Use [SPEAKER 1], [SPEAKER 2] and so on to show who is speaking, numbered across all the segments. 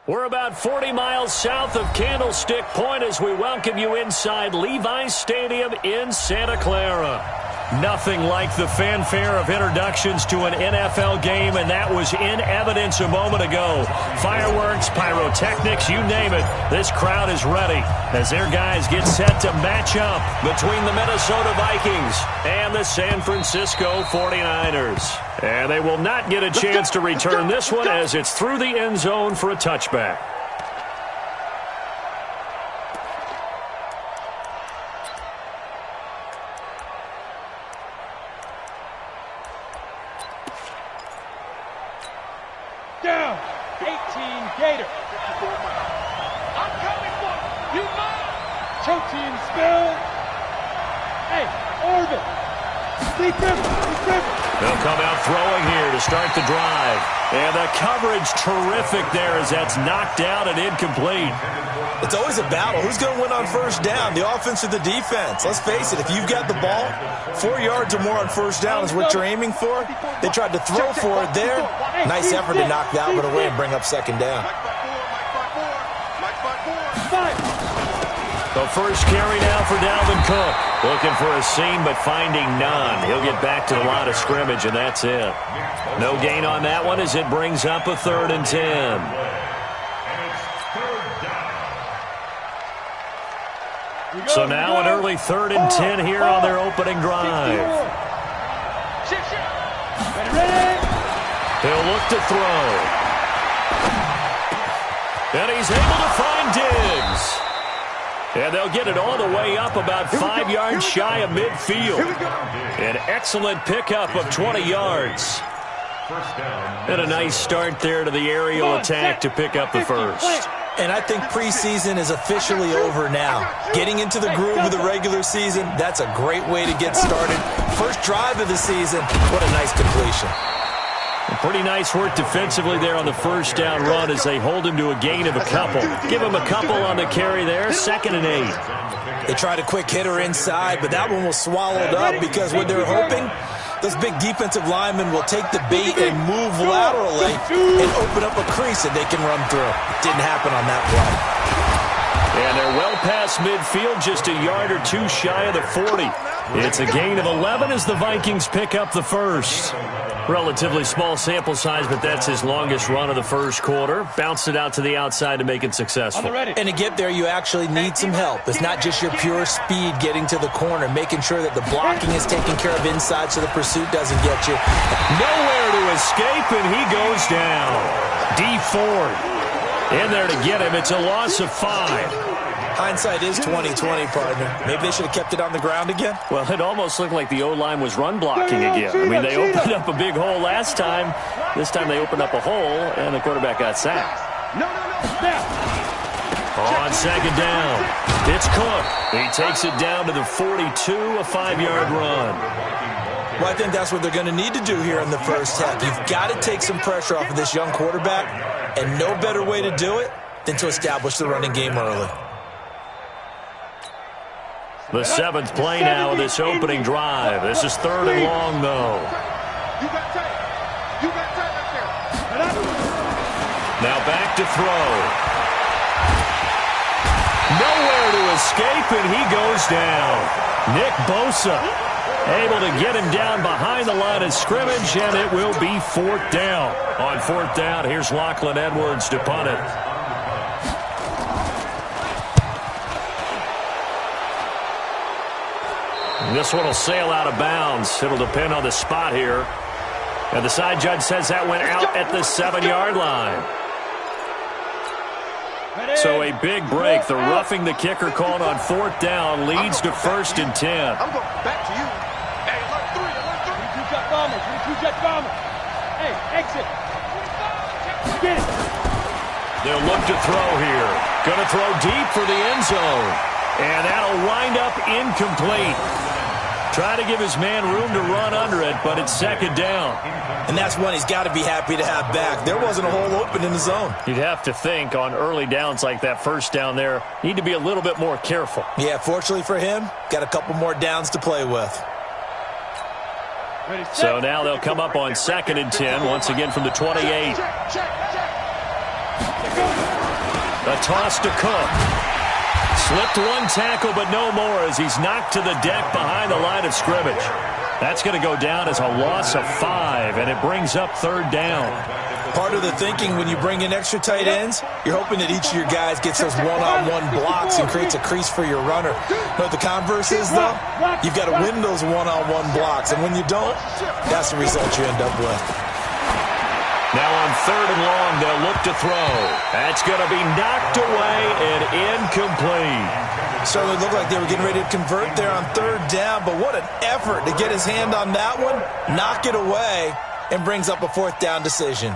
[SPEAKER 1] We're about 40 miles south of Candlestick Point as we welcome you inside Levi's Stadium in Santa Clara. Nothing like the fanfare of introductions to an NFL game, and that was in evidence a moment ago. Fireworks, pyrotechnics, you name it. This crowd is ready as their guys get set to match up between the Minnesota Vikings and the San Francisco 49ers. And they will not get a chance to return this one as it's through the end zone for a touchback.
[SPEAKER 2] Down, 18 Gator. I'm coming for you. Show team spill. Hey, Orville.
[SPEAKER 1] They'll come out throwing here to start the drive. And the coverage terrific there as that's knocked out and incomplete.
[SPEAKER 3] It's always a battle. Who's going to win on first down, the offense or the defense? Let's face it, if you've got the ball, 4 yards or more on first down is what you're aiming for. They tried to throw for it there. Nice effort to knock that one away and bring up second down.
[SPEAKER 1] The first carry now for Dalvin Cook. Looking for a seam, but finding none. He'll get back to the line of scrimmage, and that's it. No gain on that one as it brings up a 3rd and 10. So now an early 3rd and 10 here on their opening drive. He'll look to throw. And he's able to find Diggs. And they'll get it all the way up about 5 yards shy of midfield. An excellent pickup of 20 yards. And a nice start there to the aerial attack to pick up the first.
[SPEAKER 3] And I think preseason is officially over now. Getting into the groove of the regular season, that's a great way to get started. First drive of the season, what a nice completion.
[SPEAKER 1] Pretty nice work defensively there on the first down run as they hold him to a gain of a couple. Give him a couple on the carry there, 2nd and 8.
[SPEAKER 3] They tried a quick hitter inside, but that one was swallowed up because what they're hoping, those big defensive linemen will take the bait and move laterally and open up a crease that they can run through. Didn't happen on that play.
[SPEAKER 1] And they're well past midfield, just a yard or two shy of the 40. It's a gain of 11 as the Vikings pick up the first. Relatively small sample size, but that's his longest run of the first quarter. Bounced it out to the outside to make it successful.
[SPEAKER 3] And to get there, you actually need some help. It's not just your pure speed getting to the corner, making sure that the blocking is taken care of inside so the pursuit doesn't get you.
[SPEAKER 1] Nowhere to escape, and he goes down. D Ford in there to get him. It's a loss of 5.
[SPEAKER 3] Hindsight is 20/20, partner. Maybe they should have kept it on the ground again.
[SPEAKER 1] Well, it almost looked like the O-line was run blocking again. I mean, they opened up a big hole last time. This time they opened up a hole, and the quarterback got sacked. On 2nd down, it's Cook. He takes it down to the 42, a 5-yard run.
[SPEAKER 3] Well, I think that's what they're going to need to do here in the first half. You've got to take some pressure off of this young quarterback, and no better way to do it than to establish the running game early.
[SPEAKER 1] The 7th play now of this opening drive. This is 3rd and long, though. Now back to throw. Nowhere to escape, and he goes down. Nick Bosa able to get him down behind the line of scrimmage, and it will be 4th down. On 4th down, here's Lachlan Edwards to punt it. This one will sail out of bounds. It'll depend on the spot here. And the side judge says that went out at the 7-yard line. So a big break. The roughing the kicker called on 4th down leads to 1st and 10.
[SPEAKER 2] I'm going back to you. Hey, alert 3. 22 jet bombers. 22 jet bombers. Hey, exit. Get it.
[SPEAKER 1] They'll look to throw here. Going to throw deep for the end zone. And that'll wind up incomplete. Trying to give his man room to run under it, but it's 2nd down.
[SPEAKER 3] And that's one he's got to be happy to have back. There wasn't a hole open in the zone.
[SPEAKER 1] You'd have to think on early downs like that first down there, need to be a little bit more careful.
[SPEAKER 3] Yeah, fortunately for him, got a couple more downs to play with.
[SPEAKER 1] So now they'll come up on 2nd and 10, once again from the 28. A toss to Cook. Slipped one tackle, but no more as he's knocked to the deck behind the line of scrimmage. That's going to go down as a loss of 5, and it brings up 3rd down.
[SPEAKER 3] Part of the thinking when you bring in extra tight ends, you're hoping that each of your guys gets those one-on-one blocks and creates a crease for your runner. You know what the converse is, though? You've got to win those one-on-one blocks, and when you don't, that's the result you end up with.
[SPEAKER 1] Now on 3rd and long, they'll look to throw. That's going to be knocked away and incomplete.
[SPEAKER 3] Certainly looked like they were getting ready to convert there on 3rd down, but what an effort to get his hand on that one, knock it away, and brings up a 4th down decision.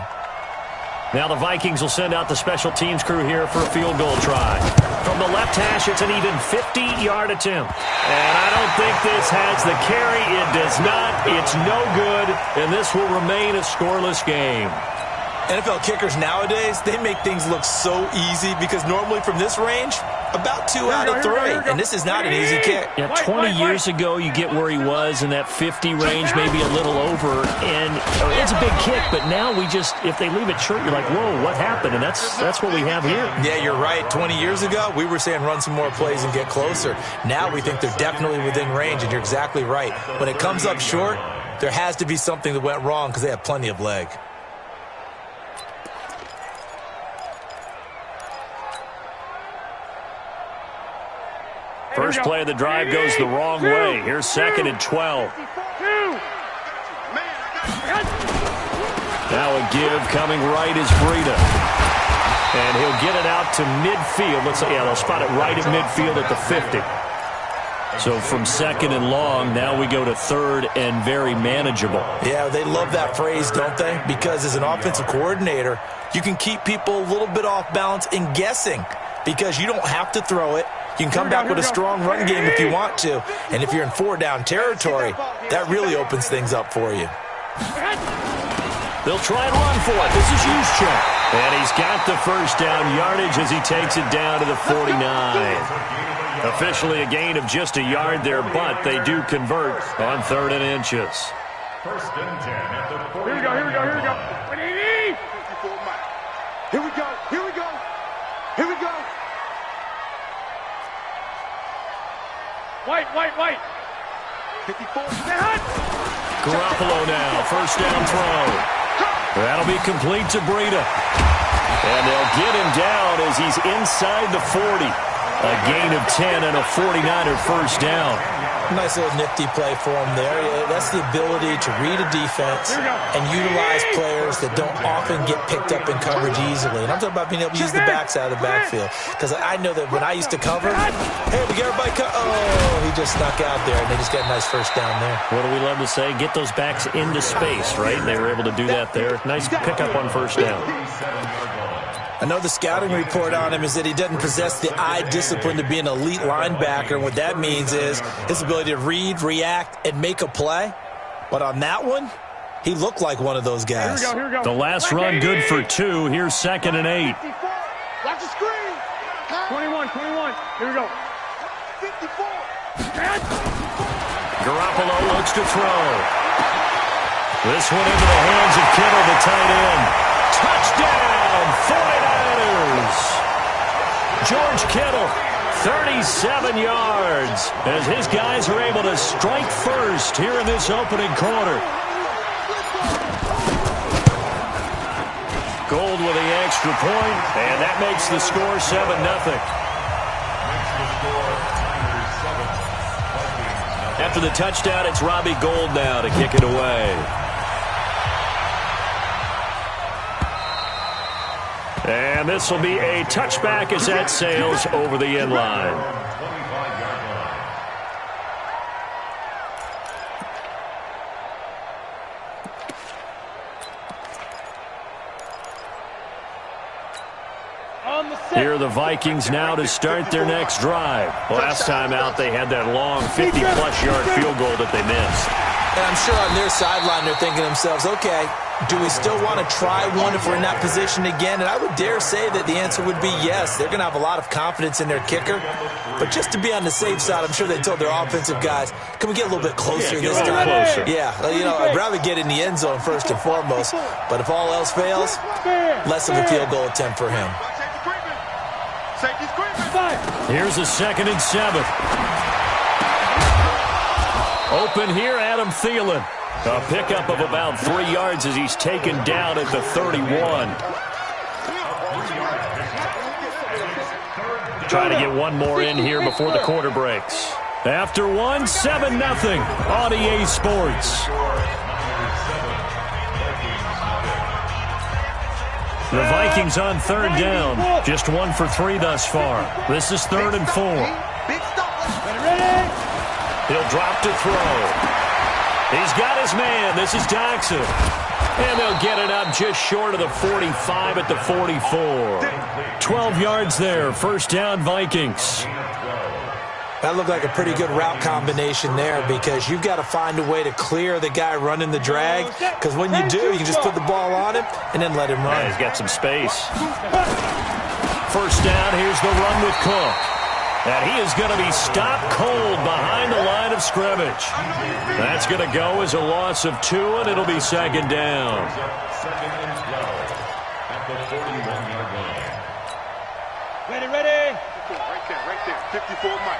[SPEAKER 1] Now the Vikings will send out the special teams crew here for a field goal try. From the left hash, it's an even 50-yard attempt. And I don't think this has the carry. It does not. It's no good, and this will remain a scoreless game.
[SPEAKER 3] NFL kickers nowadays, they make things look so easy because normally from this range, about 2 out of 3. And this is not an easy kick.
[SPEAKER 1] Yeah, 20 years ago, you get where he was in that 50 range, maybe a little over. And it's a big kick, but now we just, if they leave it short, you're like, whoa, what happened? And that's what we have here.
[SPEAKER 3] Yeah, you're right. 20 years ago, we were saying run some more plays and get closer. Now we think they're definitely within range, and you're exactly right. When it comes up short, there has to be something that went wrong because they have plenty of leg.
[SPEAKER 1] First play of the drive goes the wrong way. Here's 2nd and 12. Now a give coming right is Breida. And he'll get it out to midfield. Let's say, yeah, they'll spot it right at midfield at the 50. So from 2nd and long, now we go to 3rd and very manageable.
[SPEAKER 3] Yeah, they love that phrase, don't they? Because as an offensive coordinator, you can keep people a little bit off balance in guessing because you don't have to throw it. You can come back with a strong run game if you want to. And if you're in 4-down territory, that really opens things up for you.
[SPEAKER 1] They'll try and run for it. This is Juszczyk. And he's got the first down yardage as he takes it down to the 49. Officially a gain of just a yard there, but they do convert on 3rd and inches.
[SPEAKER 2] First and 10 at the 49. Here we go. Here we go. White. 54.
[SPEAKER 1] Garoppolo now, first down throw. That'll be complete to Breida. And they'll get him down as he's inside the 40. A gain of 10 and a 49er first down.
[SPEAKER 3] Nice little nifty play for him there. That's the ability to read a defense and utilize players that don't often get picked up in coverage easily. And I'm talking about being able to use the backside of the backfield. Because I know that when I used to cover, hey, we got everybody he just snuck out there, and they just got a nice first down there.
[SPEAKER 1] What do we love to say? Get those backs into space, right? And they were able to do that there. Nice pickup on first down.
[SPEAKER 3] I know the scouting report on him is that he doesn't possess the eye discipline to be an elite linebacker. And what that means is his ability to read, react, and make a play. But on that one, he looked like one of those guys.
[SPEAKER 2] Here we go.
[SPEAKER 1] The last run good for 2. Here's 2nd and 8.
[SPEAKER 2] Watch the screen. 21. Here we go. 54.
[SPEAKER 1] Garoppolo looks to throw. This one into the hands of Kittle, the tight end. Touchdown, 49ers. George Kittle, 37 yards, as his guys are able to strike first here in this opening quarter. Gold with the extra point, and that makes the score 7-0. After the touchdown, it's Robbie Gould now to kick it away. And this will be a touchback as that sails over the end line. Here are the Vikings now to start their next drive. Last time out, they had that long 50-plus yard field goal that they missed.
[SPEAKER 3] And I'm sure on their sideline they're thinking to themselves, okay, do we still want to try one if we're in that position again? And I would dare say that the answer would be yes. They're going to have a lot of confidence in their kicker. But just to be on the safe side, I'm sure they told their offensive guys, can we get a little bit closer this time?
[SPEAKER 1] Closer.
[SPEAKER 3] Yeah, I'd rather get in the end zone first and foremost. But if all else fails, less of a field goal attempt for him.
[SPEAKER 1] Here's a 2nd and 7. Open here, Adam Thielen. A pickup of about 3 yards as he's taken down at the 31. Trying to get one more in here before the quarter breaks. After one, 7-0 on EA Sports. The Vikings on 3rd down. Just 1 for 3 thus far. This is 3rd and 4. He'll drop to throw. He's got his man. This is Jackson. And they'll get it up just short of the 45 at the 44. 12 yards there. 1st down, Vikings.
[SPEAKER 3] That looked like a pretty good route combination there because you've got to find a way to clear the guy running the drag, because when you do, you can just put the ball on him and then let him run.
[SPEAKER 1] Yeah, he's got some space. 1st down, here's the run with Cook. And he is going to be stopped cold behind the line of scrimmage. That's going to go as a loss of 2, and it'll be 2nd down.
[SPEAKER 2] Ready.
[SPEAKER 4] Right there. 54 Mike.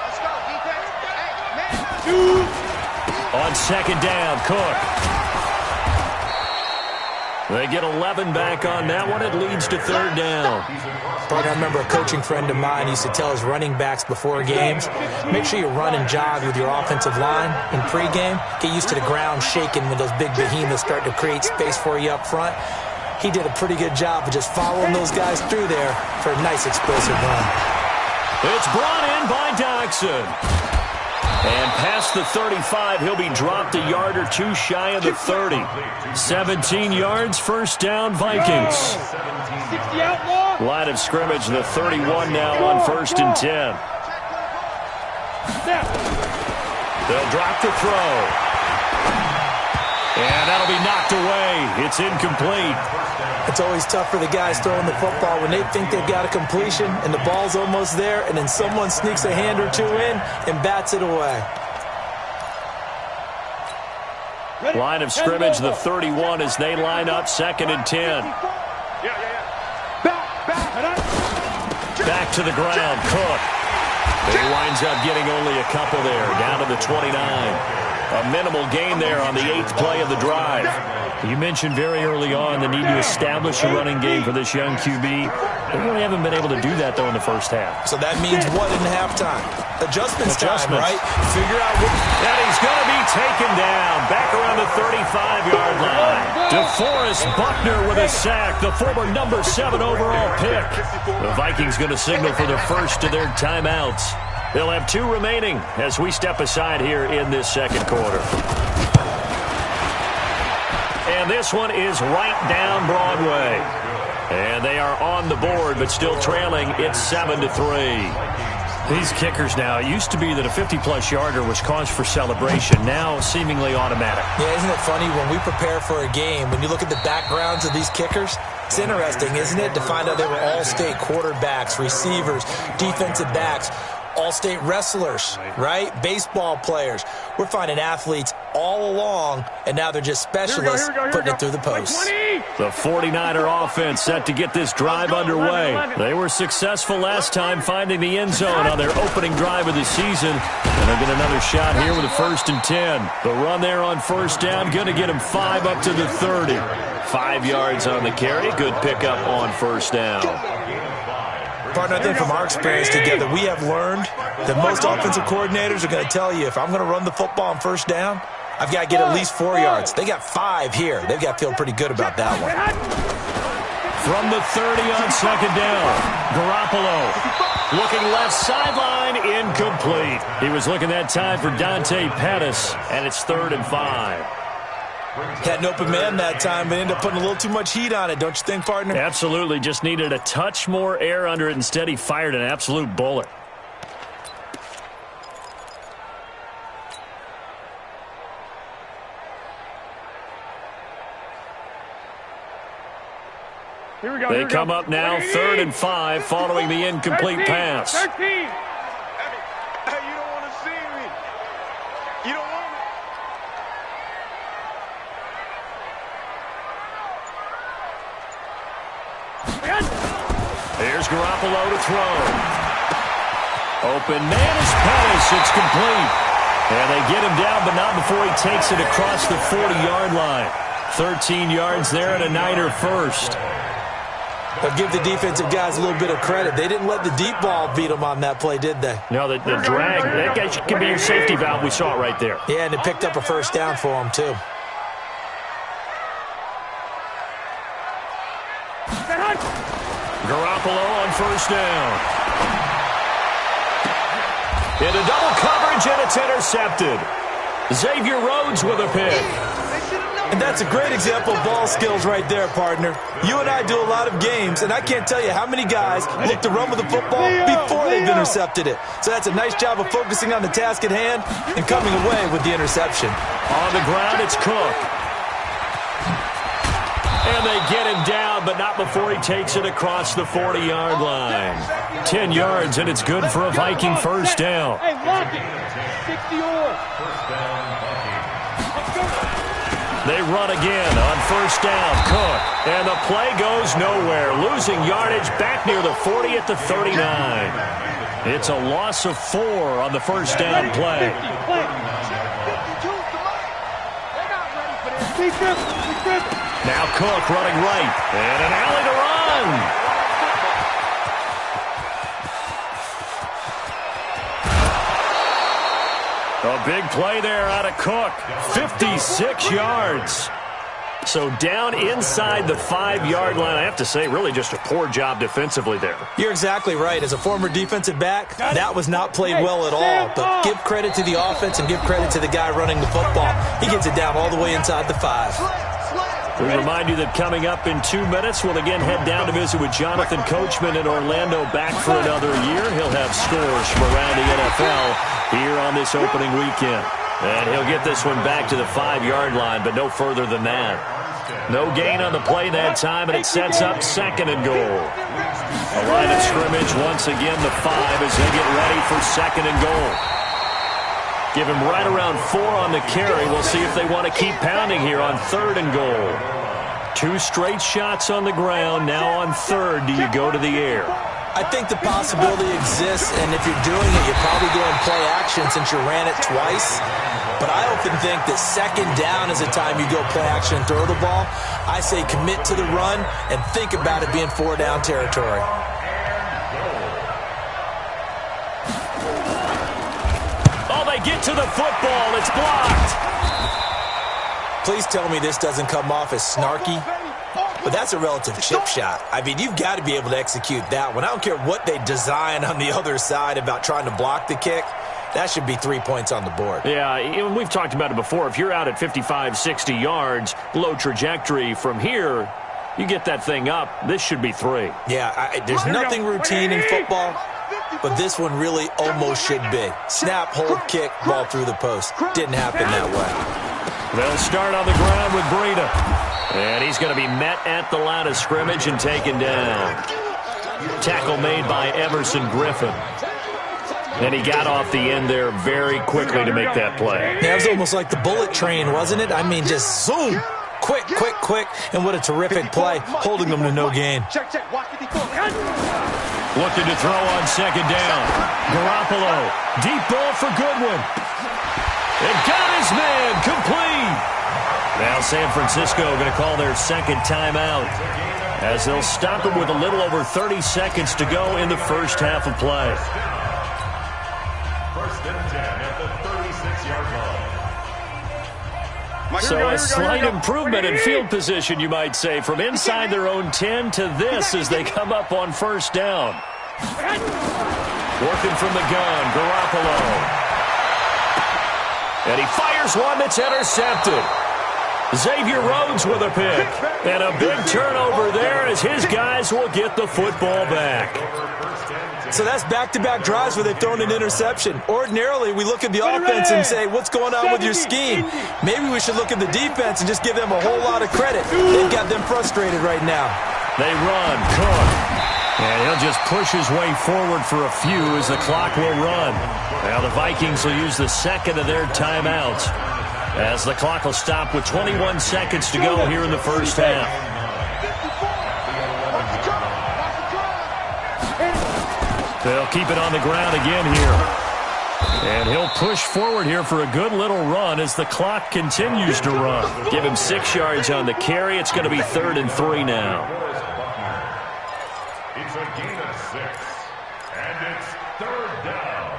[SPEAKER 4] Let's go, defense. Hey, man.
[SPEAKER 1] On 2nd down, Cook. They get 11 back on that one. It leads to 3rd down.
[SPEAKER 3] I remember a coaching friend of mine used to tell his running backs before games, make sure you run and jog with your offensive line in pregame. Get used to the ground shaking when those big behemoths start to create space for you up front. He did a pretty good job of just following those guys through there for a nice explosive run.
[SPEAKER 1] It's brought in by Jackson. And past the 35, he'll be dropped a yard or 2 shy of the 30. 17 yards, 1st down, Vikings. Line of scrimmage, the 31 now on 1st and 10. They'll drop the throw. And that'll be knocked away. It's incomplete.
[SPEAKER 3] It's always tough for the guys throwing the football when they think they've got a completion and the ball's almost there, and then someone sneaks a hand or 2 in and bats it away.
[SPEAKER 1] Line of scrimmage, the 31 as they line up 2nd and 10. Back to the ground, Cook. He winds up getting only a couple there, down to the 29. A minimal gain there on the 8th play of the drive. You mentioned very early on the need to establish a running game for this young QB. They really haven't been able to do that, though, in the 1st half.
[SPEAKER 3] So that means what in halftime? Adjustments time, right? Figure out what...
[SPEAKER 1] And he's going to be taken down back around the 35-yard line. DeForest Buckner with a sack, the former number 7 overall pick. The Vikings going to signal for the first of their timeouts. They'll have 2 remaining as we step aside here in this 2nd quarter. And this one is right down Broadway. And they are on the board, but still trailing. It's 7-3. These kickers now, it used to be that a 50-plus yarder was cause for celebration. Now, seemingly automatic.
[SPEAKER 3] Yeah, isn't it funny when we prepare for a game, when you look at the backgrounds of these kickers, it's interesting, isn't it, to find out they were all-state quarterbacks, receivers, defensive backs, all-state wrestlers, right? Baseball players. We're finding athletes all along, and now they're just specialists putting it through the posts.
[SPEAKER 1] The 49er offense set to get this drive underway. They were successful last time finding the end zone on their opening drive of the season, and they'll get another shot here with a 1st and 10. The run there on 1st down, going to get him 5 up to the 30. 5 yards on the carry. Good pickup on 1st down.
[SPEAKER 3] Partner, I think from our experience together, we have learned that most offensive coordinators are going to tell you, if I'm going to run the football on 1st down, I've got to get at least 4 yards. They got 5 here. They've got to feel pretty good about that one.
[SPEAKER 1] From the 30 on 2nd down, Garoppolo looking left sideline, incomplete. He was looking that time for Dante Pettis, and it's 3rd and 5.
[SPEAKER 3] Had an open man that time, but ended up putting a little too much heat on it, don't you think, partner?
[SPEAKER 1] Absolutely. Just needed a touch more air under it. Instead, he fired an absolute bullet.
[SPEAKER 2] Here we go.
[SPEAKER 1] They come up now, 3rd and 5, following the incomplete pass.
[SPEAKER 2] 13.
[SPEAKER 4] Hey, you don't want to see me. You don't want me.
[SPEAKER 1] Here's Here's Garoppolo to throw. Open man is Pettis. It's complete. And they get him down, but not before he takes it across the 40-yard line. 13 yards there and a Niner first.
[SPEAKER 3] But give the defensive guys a little bit of credit. They didn't let the deep ball beat them on that play, did they?
[SPEAKER 1] No, the drag, that guy could be your safety valve. We saw it right there.
[SPEAKER 3] Yeah, and it picked up a first down for them, too.
[SPEAKER 1] Garoppolo on first down. Into double coverage, and it's intercepted. Xavier Rhodes with a pick.
[SPEAKER 3] And that's a great example of ball skills right there, partner. You and I do a lot of games, and I can't tell you how many guys look to run with the football before they've intercepted it. So that's a nice job of focusing on the task at hand and coming away with the interception.
[SPEAKER 1] On the ground, it's Cook. And they get him down, but not before he takes it across the 40-yard line. 10 yards, and it's good for a Viking first down.
[SPEAKER 2] Hey, lock it. 60-or.
[SPEAKER 1] They run again on first down. Cook. And the play goes nowhere. Losing yardage back near the 40 at the 39. It's a loss of 4 on the first down play. Now Cook running right. And an alley to run. A big play there out of Cook. 56 yards. So down inside the 5-yard line. I have to say, really just a poor job defensively there.
[SPEAKER 3] You're exactly right. As a former defensive back, that was not played well at all. But give credit to the offense and give credit to the guy running the football. He gets it down all the way inside the 5.
[SPEAKER 1] We remind you that coming up in 2 minutes, we'll again head down to visit with Jonathan Coachman in Orlando, back for another year. He'll have scores from around the NFL here on this opening weekend. And he'll get this one back to the 5-yard line, but no further than that. No gain on the play that time, and it sets up second and goal. A line of scrimmage once again, the 5 as they get ready for second and goal. Give him right around 4 on the carry. We'll see if they want to keep pounding here on third and goal. 2 straight shots on the ground. Now on third, do you go to the air?
[SPEAKER 3] I think the possibility exists, and if you're doing it, you're probably doing play action since you ran it twice. But I often think that second down is the time you go play action and throw the ball. I say commit to the run and think about it being 4-down territory.
[SPEAKER 1] Get to the football. It's blocked.
[SPEAKER 3] Please tell me this doesn't come off as snarky, but that's a relative chip shot. I mean, you've got to be able to execute that one. I don't care what they design on the other side about trying to block the kick. That should be 3 points on the board.
[SPEAKER 1] Yeah, we've talked about it before. If you're out at 55, 60 yards, low trajectory from here, you get that thing up, this should be 3.
[SPEAKER 3] Yeah, there's nothing routine in football. But this one really almost should be. Snap, hold, kick, ball through the post. Didn't happen that way.
[SPEAKER 1] They'll start on the ground with Breida. And he's going to be met at the line of scrimmage and taken down. Tackle made by Everson Griffin. And he got off the end there very quickly to make that play.
[SPEAKER 3] Yeah, it was almost like the bullet train, wasn't it? I mean, just zoom. Quick, quick, quick. And what a terrific play, holding them to no gain.
[SPEAKER 1] Looking to throw on second down. Garoppolo. Deep ball for Goodwin. And got his man complete. Now San Francisco going to call their second timeout as they'll stop it with a little over 30 seconds to go in the first half of play.
[SPEAKER 4] First and 10 at the 36-yard line.
[SPEAKER 1] So a slight improvement in field position, you might say, from inside their own 10 to this as they come up on first down. Working from the gun, Garoppolo. And he fires one that's intercepted. Xavier Rhodes with a pick. And a big turnover there as his guys will get the football back.
[SPEAKER 3] So that's back-to-back drives where they've thrown an interception. Ordinarily, we look at the offense and say, what's going on with your scheme? Maybe we should look at the defense and just give them a whole lot of credit. They've got them frustrated right now.
[SPEAKER 1] They run. Cook. And he'll just push his way forward for a few as the clock will run. Now the Vikings will use the second of their timeouts as the clock will stop with 21 seconds to go here in the first half. They'll keep it on the ground again here. And he'll push forward here for a good little run as the clock continues to run. Give him 6 yards on the carry. It's going to be 3rd and 3 now.
[SPEAKER 5] It's a gain of 6, and it's 3rd down.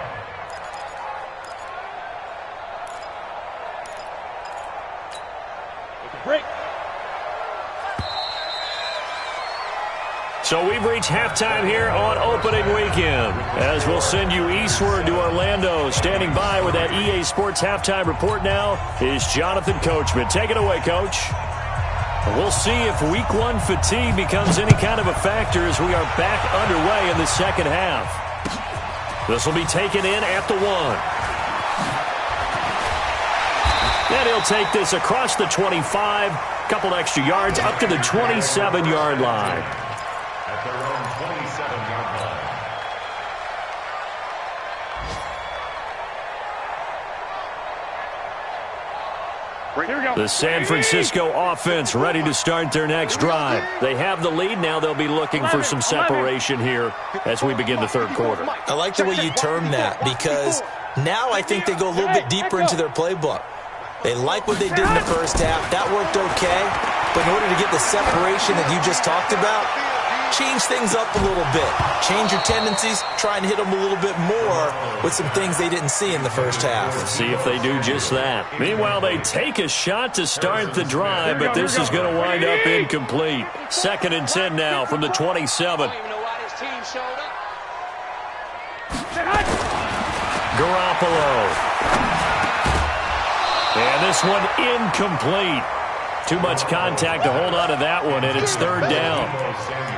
[SPEAKER 2] Break.
[SPEAKER 1] So we've reached halftime here on opening weekend, as we'll send you eastward to Orlando. Standing by with that EA Sports halftime report now is Jonathan Coachman. Take it away, Coach. We'll see if Week 1 fatigue becomes any kind of a factor as we are back underway in the second half. This will be taken in at the 1. Then he'll take this across the 25, couple extra yards up to the 27-yard line.
[SPEAKER 5] At their own 27-yard line.
[SPEAKER 2] Here we go.
[SPEAKER 1] The San Francisco offense ready to start their next drive. They have the lead. Now they'll be looking for some separation here as we begin the third quarter.
[SPEAKER 3] I like the way you term that, because now I think they go a little bit deeper into their playbook. They like what they did in the first half. That worked okay. But in order to get the separation that you just talked about, change things up a little bit. Change your tendencies. Try and hit them a little bit more with some things they didn't see in the first half.
[SPEAKER 1] See if they do just that. Meanwhile, they take a shot to start the drive, but this is going to wind up incomplete. 2nd and 10 now from the 27. Garoppolo. And this one incomplete. Too much contact to hold on to that one, and it's 3rd down.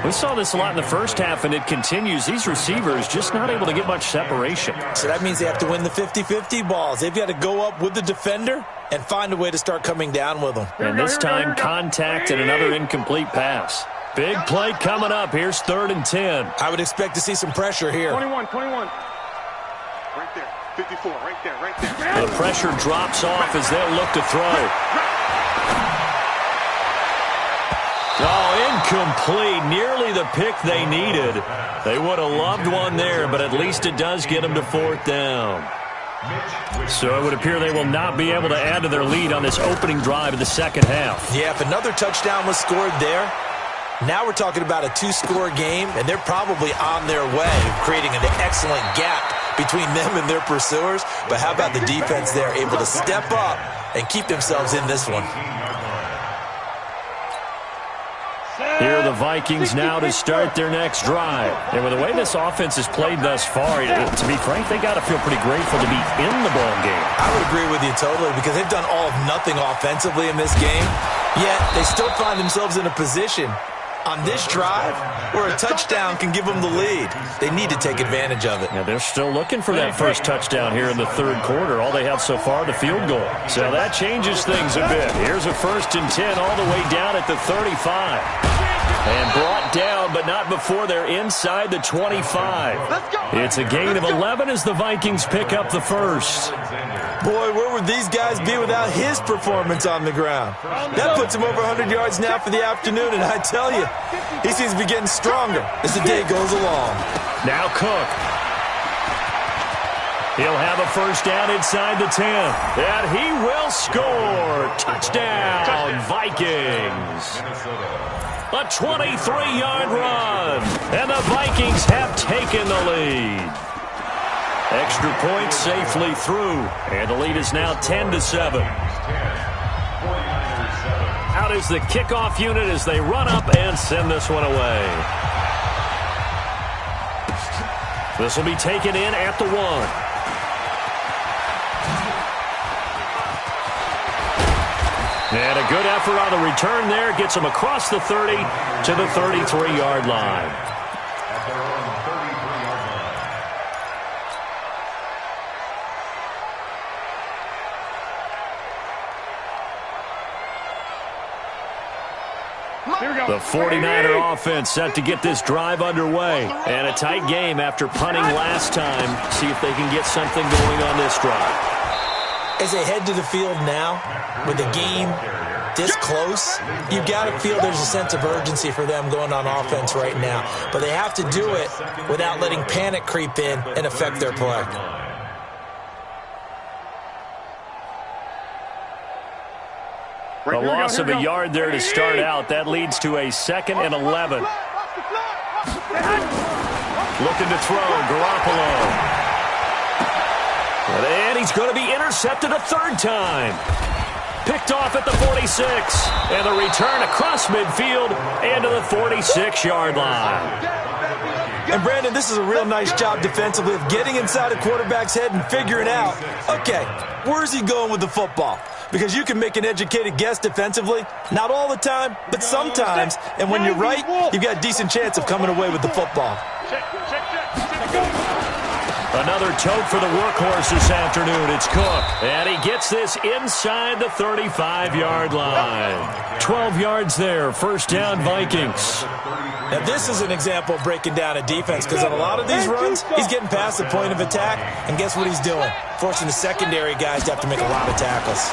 [SPEAKER 1] We saw this a lot in the first half, and it continues. These receivers just not able to get much separation.
[SPEAKER 3] So that means they have to win the 50-50 balls. They've got to go up with the defender and find a way to start coming down with them.
[SPEAKER 1] And this time, contact and another incomplete pass. Big play coming up. Here's 3rd and 10.
[SPEAKER 3] I would expect to see some pressure here.
[SPEAKER 2] 21.
[SPEAKER 4] Right there. 54, right there.
[SPEAKER 1] The pressure drops off as they'll look to throw. Oh, incomplete. Nearly the pick they needed. They would have loved one there, but at least it does get them to 4th down. So it would appear they will not be able to add to their lead on this opening drive of the second half.
[SPEAKER 3] Yeah, if another touchdown was scored there, now we're talking about a 2-score game, and they're probably on their way, creating an excellent gap between them and their pursuers. But how about the defense there, able to step up and keep themselves in this one?
[SPEAKER 1] Here are the Vikings now to start their next drive. And with the way this offense has played thus far, to be frank, they got to feel pretty grateful to be in the ball game.
[SPEAKER 3] I would agree with you totally, because they've done all of nothing offensively in this game, yet they still find themselves in a position on this drive where a touchdown can give them the lead. They need to take advantage of it.
[SPEAKER 1] Now they're still looking for that first touchdown here in the 3rd quarter. All they have so far, the field goal. So that changes things a bit. Here's a 1st and 10 all the way down at the 35. And brought down, but not before they're inside the 25. It's a gain of 11 as the Vikings pick up the first.
[SPEAKER 3] Boy, where would these guys be without his performance on the ground? That puts him over 100 yards now for the afternoon, and I tell you, he seems to be getting stronger as the day goes along.
[SPEAKER 1] Now Cook. He'll have a first down inside the 10. And he will score. Touchdown, Vikings. A 23-yard run. And the Vikings have taken the lead. Extra point safely through. And the lead is now 10-7. Out is the kickoff unit as they run up and send this one away. This will be taken in at the 1. And a good effort on the return there. Gets them across the 30 to the 33-yard line.
[SPEAKER 5] At their own 33-yard line.
[SPEAKER 2] Here we go.
[SPEAKER 1] The 49er offense set to get this drive underway. And a tight game after punting last time. See if they can get something going on this drive.
[SPEAKER 3] As they head to the field now, with the game this close, you've got to feel there's a sense of urgency for them going on offense right now. But they have to do it without letting panic creep in and affect their play.
[SPEAKER 1] A loss of a yard there to start out. That leads to a 2nd and 11. Looking to throw, Garoppolo. And he's going to be intercepted a 3rd time. Picked off at the 46. And the return across midfield and to the 46-yard line.
[SPEAKER 3] And, Brandon, this is a real nice job defensively of getting inside a quarterback's head and figuring out, okay, where's he going with the football? Because you can make an educated guess defensively. Not all the time, but sometimes. And when you're right, you've got a decent chance of coming away with the football.
[SPEAKER 1] Another tote for the workhorse this afternoon. It's Cook. And he gets this inside the 35-yard line. 12 yards there. 1st down, Vikings.
[SPEAKER 3] Now, this is an example of breaking down a defense because on a lot of these runs, he's getting past the point of attack, and guess what he's doing? Forcing the secondary guys to have to make a lot of tackles.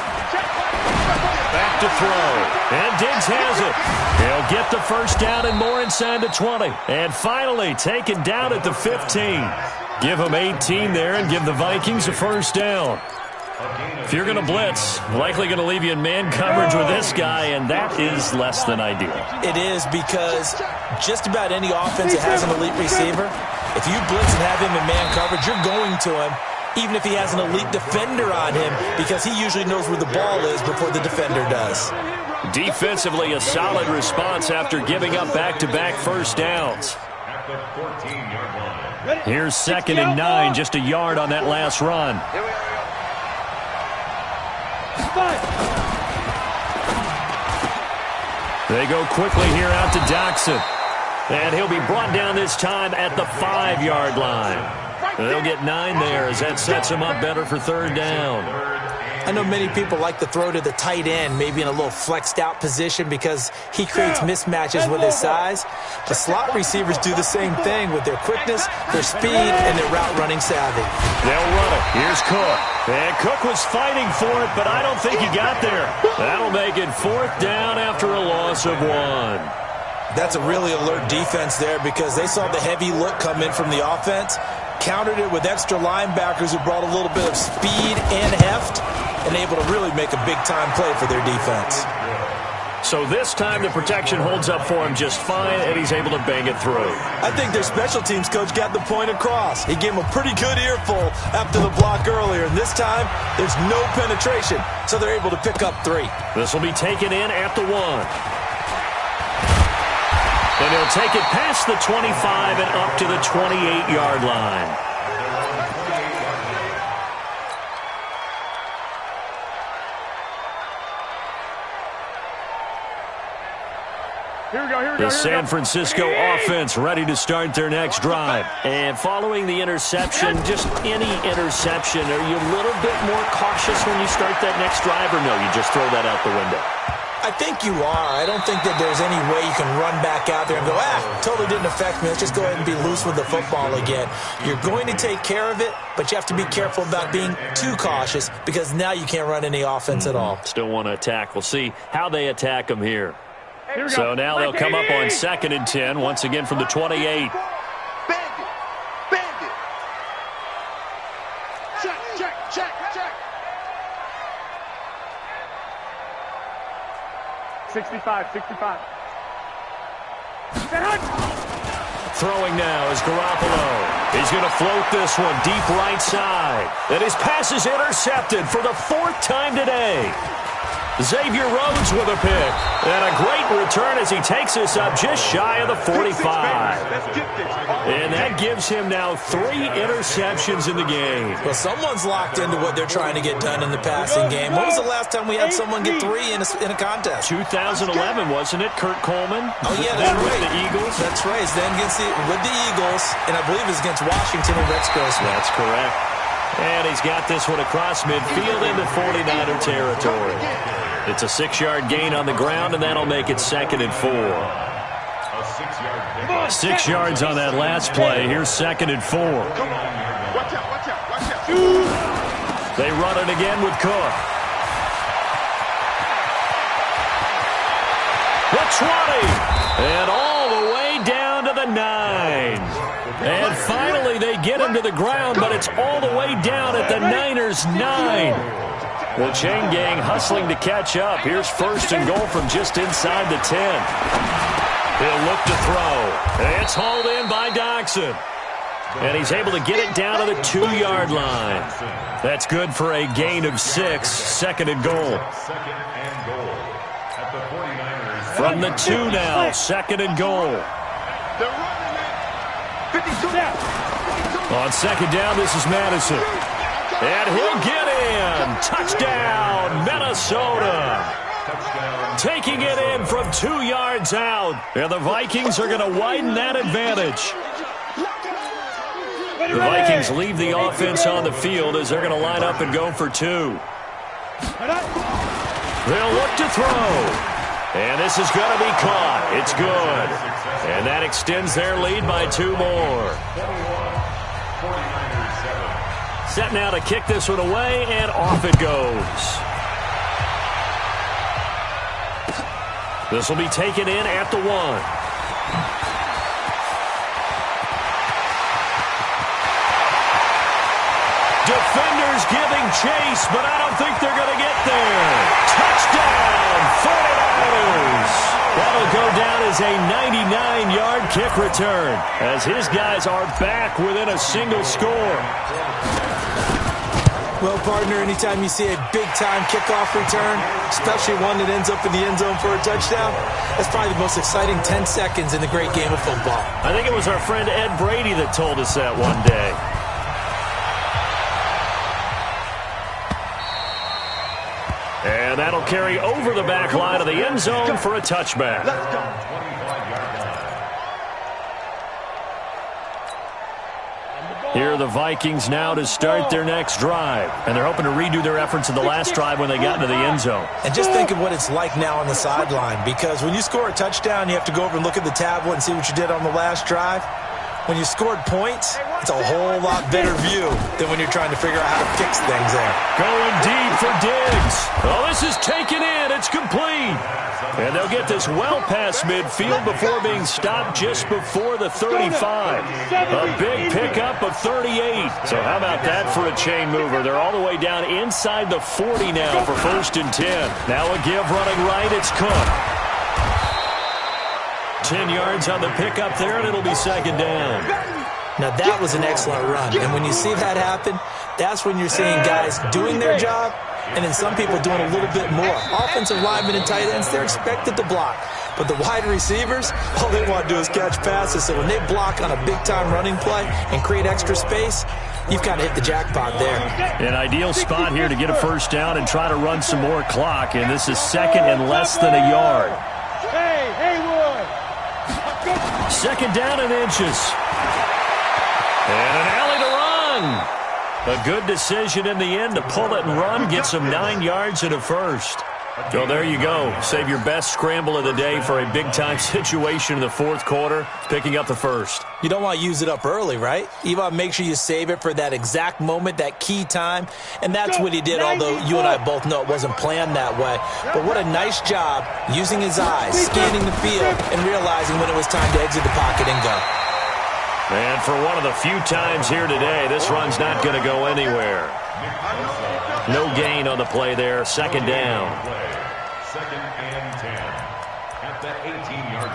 [SPEAKER 1] Back to throw, and Diggs has it. He'll get the 1st down and more inside the 20. And finally taken down at the 15. Give him 18 there and give the Vikings a 1st down. If you're going to blitz, likely going to leave you in man coverage with this guy, and that is less than ideal.
[SPEAKER 3] It is because just about any offense that has an elite receiver, if you blitz and have him in man coverage, you're going to him, even if he has an elite defender on him, because he usually knows where the ball is before the defender does.
[SPEAKER 1] Defensively, a solid response after giving up back-to-back 1st downs. Here's 2nd and 9, just a yard on that last run. They go quickly here out to Doxson. And he'll be brought down this time at the 5-yard line. They'll get 9 there as that sets him up better for 3rd down.
[SPEAKER 3] I know many people like to throw to the tight end, maybe in a little flexed out position because he creates mismatches with his size. The slot receivers do the same thing with their quickness, their speed, and their route running savvy.
[SPEAKER 1] They'll run it. Here's Cook. And Cook was fighting for it, but I don't think he got there. That'll make it 4th down after a loss of 1.
[SPEAKER 3] That's a really alert defense there because they saw the heavy look come in from the offense, countered it with extra linebackers who brought a little bit of speed and heft, and able to really make a big-time play for their defense.
[SPEAKER 1] So this time the protection holds up for him just fine, and he's able to bang it through.
[SPEAKER 3] I think their special teams coach got the point across. He gave him a pretty good earful after the block earlier, and this time there's no penetration, so they're able to pick up 3.
[SPEAKER 1] This will be taken in at the 1. And he'll take it past the 25 and up to the 28-yard line. The San Francisco offense ready to start their next drive. And following the interception, just any interception, are you a little bit more cautious when you start that next drive, or no, you just throw that out the window?
[SPEAKER 3] I think you are. I don't think that there's any way you can run back out there and go, totally didn't affect me. Let's just go ahead and be loose with the football again. You're going to take care of it, but you have to be careful about being too cautious because now you can't run any offense at all.
[SPEAKER 1] Still want to attack. We'll see how they attack them here. So now they'll come up on 2nd and 10, once again from the 28.
[SPEAKER 4] Bandit. Check.
[SPEAKER 2] 65.
[SPEAKER 1] Throwing now is Garoppolo. He's going to float this one deep right side. And his pass is intercepted for the 4th time today. Xavier Rhodes with a pick. And a great return as he takes us up just shy of the 45. And that gives him now 3 interceptions in the game.
[SPEAKER 3] Well, someone's locked into what they're trying to get done in the passing game. When was the last time we had someone get 3 in a contest?
[SPEAKER 1] 2011, wasn't it? Kurt Coleman?
[SPEAKER 3] Oh, yeah,
[SPEAKER 1] then
[SPEAKER 3] that's
[SPEAKER 1] with
[SPEAKER 3] right.
[SPEAKER 1] the Eagles.
[SPEAKER 3] That's right. Then with the Eagles, and I believe it's against Washington and Rex Grossman.
[SPEAKER 1] That's correct. And he's got this one across midfield into 49er territory. It's a 6-yard gain on the ground, and that'll make it 2nd and 4. 6 yards on that last play. Here's 2nd and 4.
[SPEAKER 4] Watch out.
[SPEAKER 1] They run it again with Cook. 20. And all the way down to the 9. And finally they get him to the ground, but it's all the way down at the Niners' 9. The chain gang hustling to catch up. Here's first and goal from just inside the 10. He'll look to throw. It's hauled in by Doxson. And he's able to get it down to the 2-yard line. That's good for a gain of 6. Second and goal. From the 2 now, second and goal. On second down, this is Madison. And he'll get in. Touchdown, Minnesota. Taking it in from 2 yards out. And the Vikings are going to widen that advantage. The Vikings leave the offense on the field as they're going to line up and go for 2. They'll look to throw. And this is going to be caught. It's good. And that extends their lead by 2 more. Set now to kick this one away, and off it goes. This will be taken in at the 1. Defenders giving chase, but I don't think they're going to get there. Touchdown, 49ers. That'll go down as a 99-yard kick return as his guys are back within a single score.
[SPEAKER 3] Well, partner, anytime you see a big-time kickoff return, especially one that ends up in the end zone for a touchdown, that's probably the most exciting 10 seconds in the great game of football.
[SPEAKER 1] I think it was our friend Ed Brady that told us that one day. And that'll carry over the back line of the end zone for a touchback. Here are the Vikings now to start their next drive. And they're hoping to redo their efforts in the last drive when they got into the end zone.
[SPEAKER 3] And just think of what it's like now on the sideline, because when you score a touchdown, you have to go over and look at the tablet and see what you did on the last drive. When you scored points, it's a whole lot better view than when you're trying to figure out how to fix things there.
[SPEAKER 1] Going deep for Diggs. Oh, this is taken in. It's complete. And they'll get this well past midfield before being stopped just before the 35. A big pickup of 38. So how about that for a chain mover? They're all the way down inside the 40 now for first and 10. Now a give running right. It's Cook. 10 yards on the pickup there, and it'll be second down.
[SPEAKER 3] Now, that was an excellent run. And when you see that happen, that's when you're seeing guys doing their job and then some people doing a little bit more. Offensive linemen and tight ends, they're expected to block. But the wide receivers, all they want to do is catch passes. So when they block on a big-time running play and create extra space, you've got to hit the jackpot there.
[SPEAKER 1] An ideal spot here to get a first down and try to run some more clock. And this is second and less than a yard. Second down and inches. And an alley to run. A good decision in the end to pull it and run. Get some 9 yards and a first. So there you go. Save your best scramble of the day for a big-time situation in the fourth quarter, picking up the first.
[SPEAKER 3] You don't want to use it up early, right? You want to make sure you save it for that exact moment, that key time. And that's what he did, although you and I both know it wasn't planned that way. But what a nice job using his eyes, scanning the field, and realizing when it was time to exit the pocket and go.
[SPEAKER 1] And for one of the few times here today, this run's not going to go anywhere. No gain on the play there. Second down.
[SPEAKER 5] Second and 10 at the 18-yard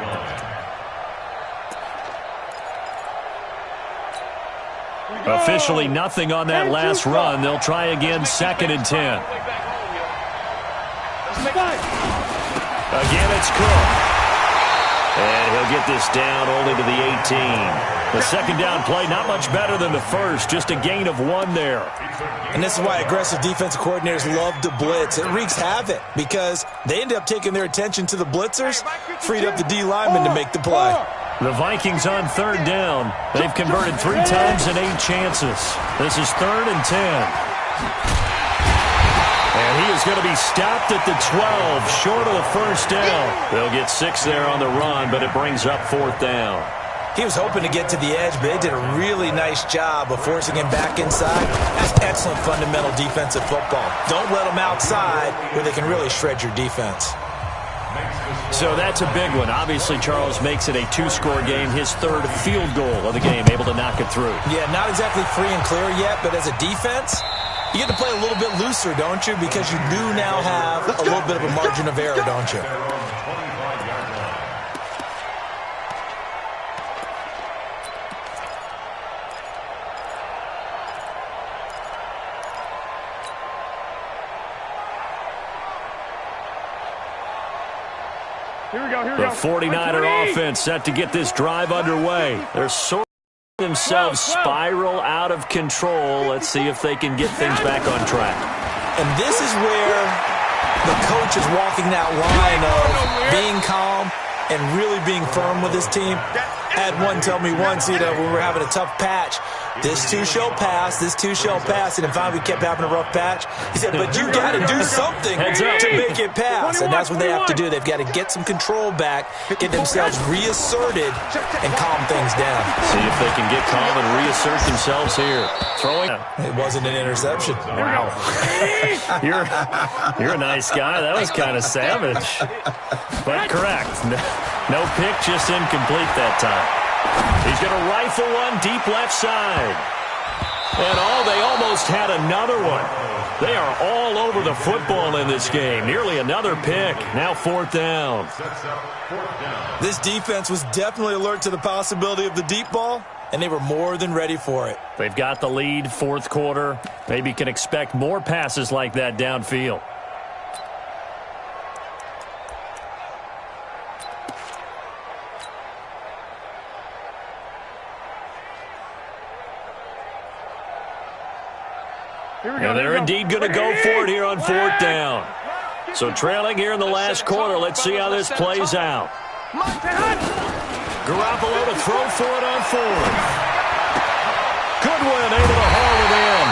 [SPEAKER 5] line.
[SPEAKER 1] Officially nothing on that last run. They'll try again, second and 10. Again, it's Cook. And he'll get this down only to the 18. The second down play, not much better than the first. Just a gain of 1 there.
[SPEAKER 3] And this is why aggressive defensive coordinators love to blitz. It wreaks havoc because they end up taking their attention to the blitzers, freed up the D lineman to make the play.
[SPEAKER 1] The Vikings on third down. They've converted 3 times in 8 chances. This is third and 10. And he is going to be stopped at the 12, short of the first down. They'll get 6 there on the run, but it brings up fourth down.
[SPEAKER 3] He was hoping to get to the edge, but they did a really nice job of forcing him back inside. That's excellent fundamental defensive football. Don't let them outside where they can really shred your defense.
[SPEAKER 1] So that's a big one. Obviously, Charles makes it a two-score game. His third field goal of the game, able to knock it through.
[SPEAKER 3] Yeah, not exactly free and clear yet, but as a defense, you get to play a little bit looser, don't you? Because you do now have a little bit of a margin of error, don't you?
[SPEAKER 2] Here we go, here we
[SPEAKER 1] The
[SPEAKER 2] go.
[SPEAKER 1] 49er offense set to get this drive underway. They're sort of themselves spiral out of control. Let's see if they can get things back on track.
[SPEAKER 3] And this is where the coach is walking that line of being calm and really being firm with his team. I had one tell me once, when we were having a tough patch, this too shall pass, this too shall pass. And finally we kept having a rough patch. He said, but you got to do something to make it pass. And that's what they have to do. They've got to get some control back, get themselves reasserted, and calm things down.
[SPEAKER 1] See if they can get calm and reassert themselves here. Throwing.
[SPEAKER 3] It wasn't an interception.
[SPEAKER 1] Wow. You're a nice guy. That was kind of savage. But correct. No pick, just incomplete that time. He's going to rifle one deep left side. And they almost had another one. They are all over the football in this game. Nearly another pick. Now fourth down.
[SPEAKER 3] This defense was definitely alert to the possibility of the deep ball, and they were more than ready for it.
[SPEAKER 1] They've got the lead, fourth quarter. Maybe can expect more passes like that downfield. And they're indeed going to go for it here on fourth down. So trailing here in the last quarter. Let's see how this plays out. Garoppolo to throw for it on fourth. Goodwin able to haul it in.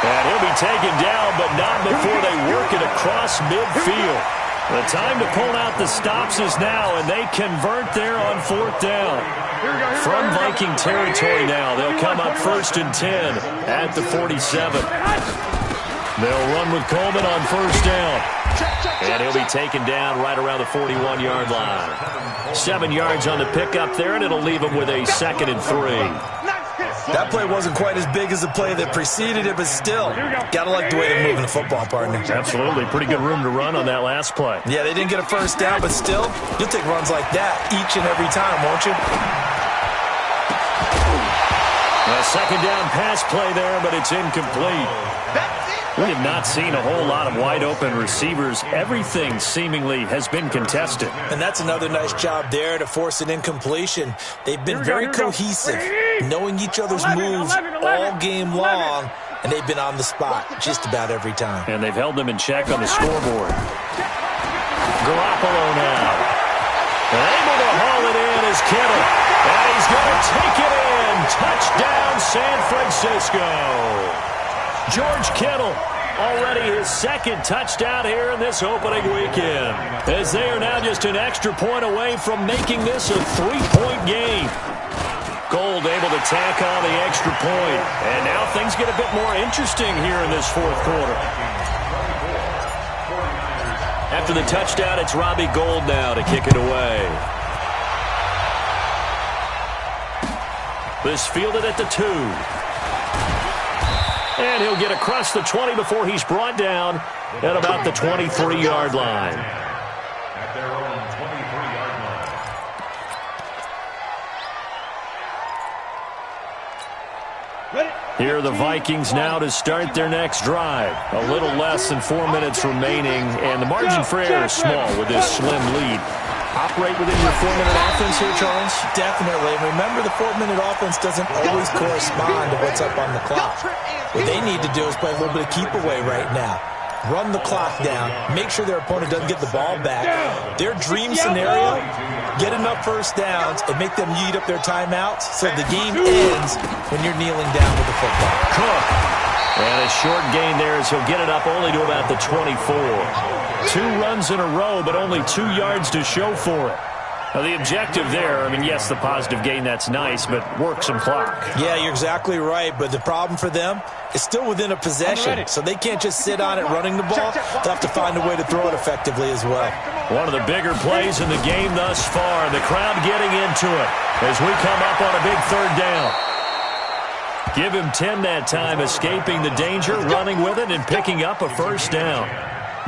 [SPEAKER 1] And he'll be taken down, but not before they work it across midfield. The time to pull out the stops is now, and they convert there on fourth down. From Viking territory now, they'll come up 1st and 10 at the 47. They'll run with Coleman on first down. And he'll be taken down right around the 41-yard line. 7 yards on the pickup there, and it'll leave him with a 2nd and 3.
[SPEAKER 3] That play wasn't quite as big as the play that preceded it, but still, got to like the way they're moving the football, partner.
[SPEAKER 1] Absolutely. Pretty good room to run on that last play.
[SPEAKER 3] Yeah, they didn't get a first down, but still, you'll take runs like that each and every time, won't you?
[SPEAKER 1] A second down pass play there, but it's incomplete. We have not seen a whole lot of wide-open receivers. Everything seemingly has been contested.
[SPEAKER 3] And that's another nice job there to force an incompletion. They've been very cohesive, knowing each other's moves all game long, and they've been on the spot just about every time.
[SPEAKER 1] And they've held them in check on the scoreboard. Garoppolo now. Able to haul it in is Kittle. And he's going to take it in. Touchdown, San Francisco. George Kittle, already his 2nd touchdown here in this opening weekend, as they are now just an extra point away from making this a 3-point game. Gold able to tack on the extra point, and now things get a bit more interesting here in this fourth quarter. After the touchdown, it's Robbie Gould now to kick it away. This fielded at the 2. And he'll get across the 20 before he's brought down at about the 23-yard line.
[SPEAKER 5] At their own 23-yard line.
[SPEAKER 1] Here are the Vikings now to start their next drive. A little less than 4 minutes remaining, and the margin for error is small with this slim lead. Operate within your 4-minute offense here, Charles?
[SPEAKER 3] Definitely. And remember, the 4-minute offense doesn't always correspond to what's up on the clock. What they need to do is play a little bit of keep away right now. Run the clock down. Make sure their opponent doesn't get the ball back. Their dream scenario, get enough first downs and make them yeet up their timeouts so the game ends when you're kneeling down with the football.
[SPEAKER 1] Cook. And a short gain there as he'll get it up only to about the 24. 2 runs in a row, but only 2 yards to show for it. Now, the objective there, I mean, yes, the positive gain, that's nice, but work some clock.
[SPEAKER 3] Yeah, you're exactly right, but the problem for them is still within a possession, so they can't just sit on it running the ball. They'll have to find a way to throw it effectively as well.
[SPEAKER 1] One of the bigger plays in the game thus far. The crowd getting into it as we come up on a big third down. Give him 10 that time, escaping the danger, running with it, and picking up a first down.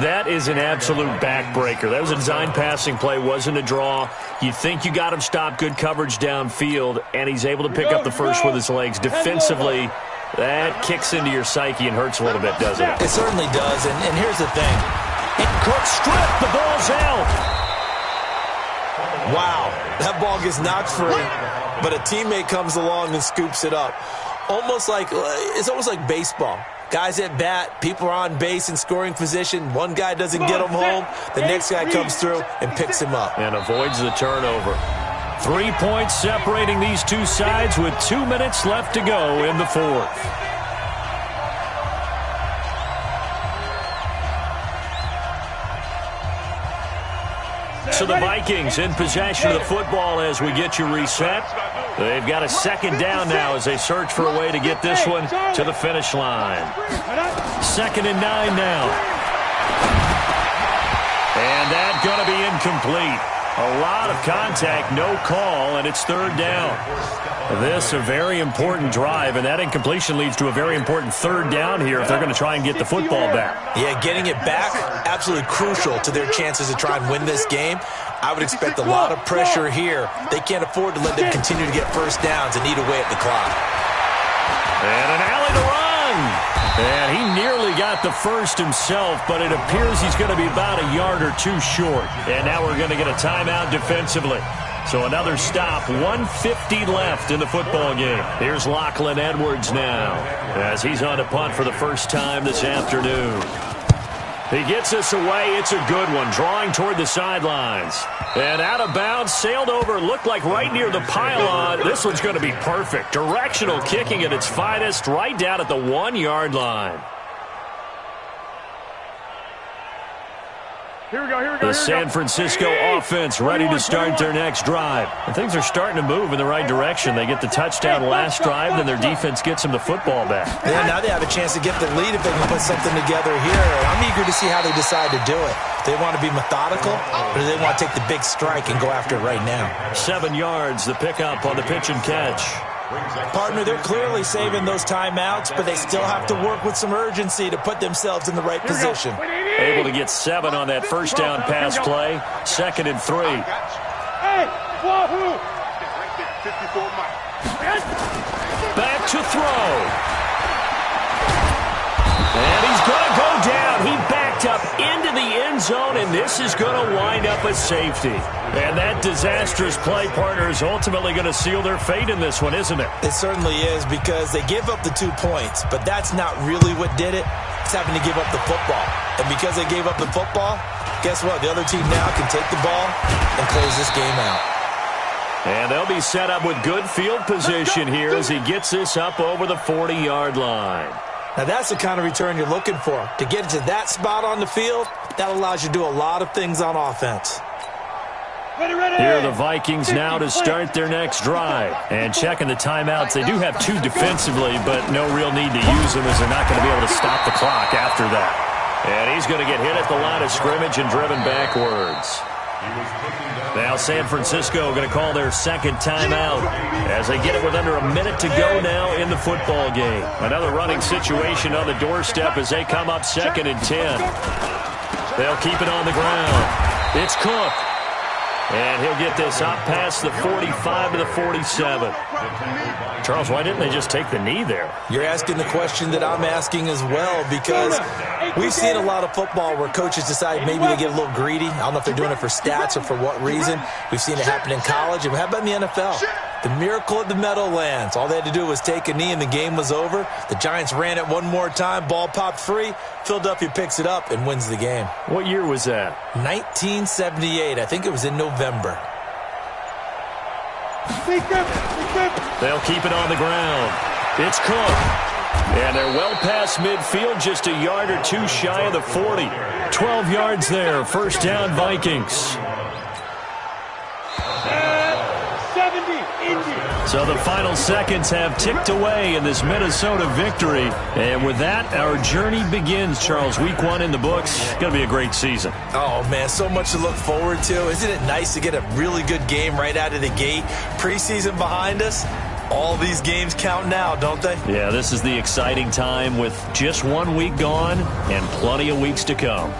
[SPEAKER 1] That is an absolute backbreaker. That was a design passing play, wasn't a draw. You think you got him stopped, good coverage downfield, and he's able to pick up the first with his legs. Defensively, that kicks into your psyche and hurts a little bit, doesn't it?
[SPEAKER 3] It certainly does, and here's the thing.
[SPEAKER 1] Cook stripped, the ball's out.
[SPEAKER 3] Wow, that ball gets knocked free, but a teammate comes along and scoops it up. It's almost like baseball. Guys at bat, people are on base in scoring position. One guy doesn't get him home. The next guy comes through and picks him up.
[SPEAKER 1] And avoids the turnover. 3 points separating these two sides with 2 minutes left to go in the fourth. So the Vikings in possession of the football as we get you reset. They've got a second down now as they search for a way to get this one to the finish line. 2nd and 9 now. And that's going to be incomplete. A lot of contact, no call, and it's third down. This a very important drive, and that incompletion leads to a very important third down here if they're going to try and get the football back.
[SPEAKER 3] Yeah, getting it back, absolutely crucial to their chances to try and win this game. I would expect a lot of pressure here. They can't afford to let them continue to get first downs and eat away at the clock.
[SPEAKER 1] And an alley to run. And he nearly got the first himself, but it appears he's going to be about a yard or two short. And now we're going to get a timeout defensively. So another stop, 1:50 left in the football game. Here's Lachlan Edwards now as he's on to punt for the first time this afternoon. He gets us away. It's a good one, drawing toward the sidelines. And out of bounds, sailed over, looked like right near the pylon. This one's going to be perfect. Directional kicking at its finest, right down at the 1-yard line.
[SPEAKER 2] Here we go.
[SPEAKER 1] The San Francisco offense ready to start their next drive. And things are starting to move in the right direction. They get the touchdown last drive, then their defense gets them the football back.
[SPEAKER 3] Yeah, now they have a chance to get the lead if they can put something together here. I'm eager to see how they decide to do it. Do they want to be methodical, or do they want to take the big strike and go after it right now?
[SPEAKER 1] 7 yards, the pickup on the pitch and catch.
[SPEAKER 3] Partner, they're clearly saving those timeouts, but they still have to work with some urgency to put themselves in the right position.
[SPEAKER 1] Able to get 7 on that first down pass play. 2nd and 3.
[SPEAKER 2] Hey, wahoo!
[SPEAKER 1] Back to throw. And he's going to go down. He backed up into the end zone, and this is going to wind up a safety. And that disastrous play, partner, is ultimately going to seal their fate in this one, isn't it?
[SPEAKER 3] It certainly is, because they gave up the 2 points, but that's not really what did it. It's having to give up the football. And because they gave up the football, guess what? The other team now can take the ball and close this game out.
[SPEAKER 1] And they'll be set up with good field position here as he gets this up over the 40-yard line.
[SPEAKER 3] Now, that's the kind of return you're looking for. To get to that spot on the field, that allows you to do a lot of things on offense.
[SPEAKER 1] Here are the Vikings now to start their next drive. And checking the timeouts, they do have 2 defensively, but no real need to use them as they're not going to be able to stop the clock after that. And he's going to get hit at the line of scrimmage and driven backwards. Now San Francisco going to call their second timeout as they get it with under a minute to go now in the football game. Another running situation on the doorstep as they come up 2nd and 10. They'll keep it on the ground. It's Cook. And he'll get this up past the 45 to the 47. Charles, why didn't they just take the knee there?
[SPEAKER 3] You're asking the question that I'm asking as well, because we've seen a lot of football where coaches decide maybe to get a little greedy. I don't know if they're doing it for stats or for what reason. We've seen it happen in college. And how about in the NFL? The miracle of the Meadowlands. All they had to do was take a knee and the game was over. The Giants ran it one more time. Ball popped free. Philadelphia picks it up and wins the game.
[SPEAKER 1] What year was that?
[SPEAKER 3] 1978. I think it was in November.
[SPEAKER 1] They'll keep it on the ground. It's Cook. And they're well past midfield, just a yard or 2 shy of the 40. 12 yards there. First down, Vikings.
[SPEAKER 2] Indy.
[SPEAKER 1] So the final seconds have ticked away in this Minnesota victory. And with that, our journey begins, Charles. Week 1 in the books. Going to be a great season.
[SPEAKER 3] Oh, man, so much to look forward to. Isn't it nice to get a really good game right out of the gate? Preseason behind us. All these games count now, don't they?
[SPEAKER 1] Yeah, this is the exciting time with just 1 week gone and plenty of weeks to come.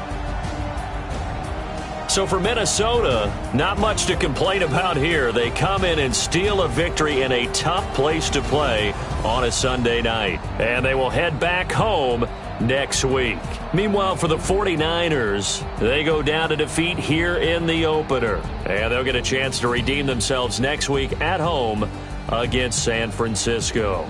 [SPEAKER 1] So for Minnesota, not much to complain about here. They come in and steal a victory in a tough place to play on a Sunday night. And they will head back home next week. Meanwhile, for the 49ers, they go down to defeat here in the opener. And they'll get a chance to redeem themselves next week at home against San Francisco.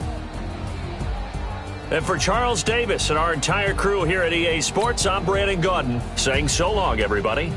[SPEAKER 1] And for Charles Davis and our entire crew here at EA Sports, I'm Brandon Gaudin saying so long, everybody.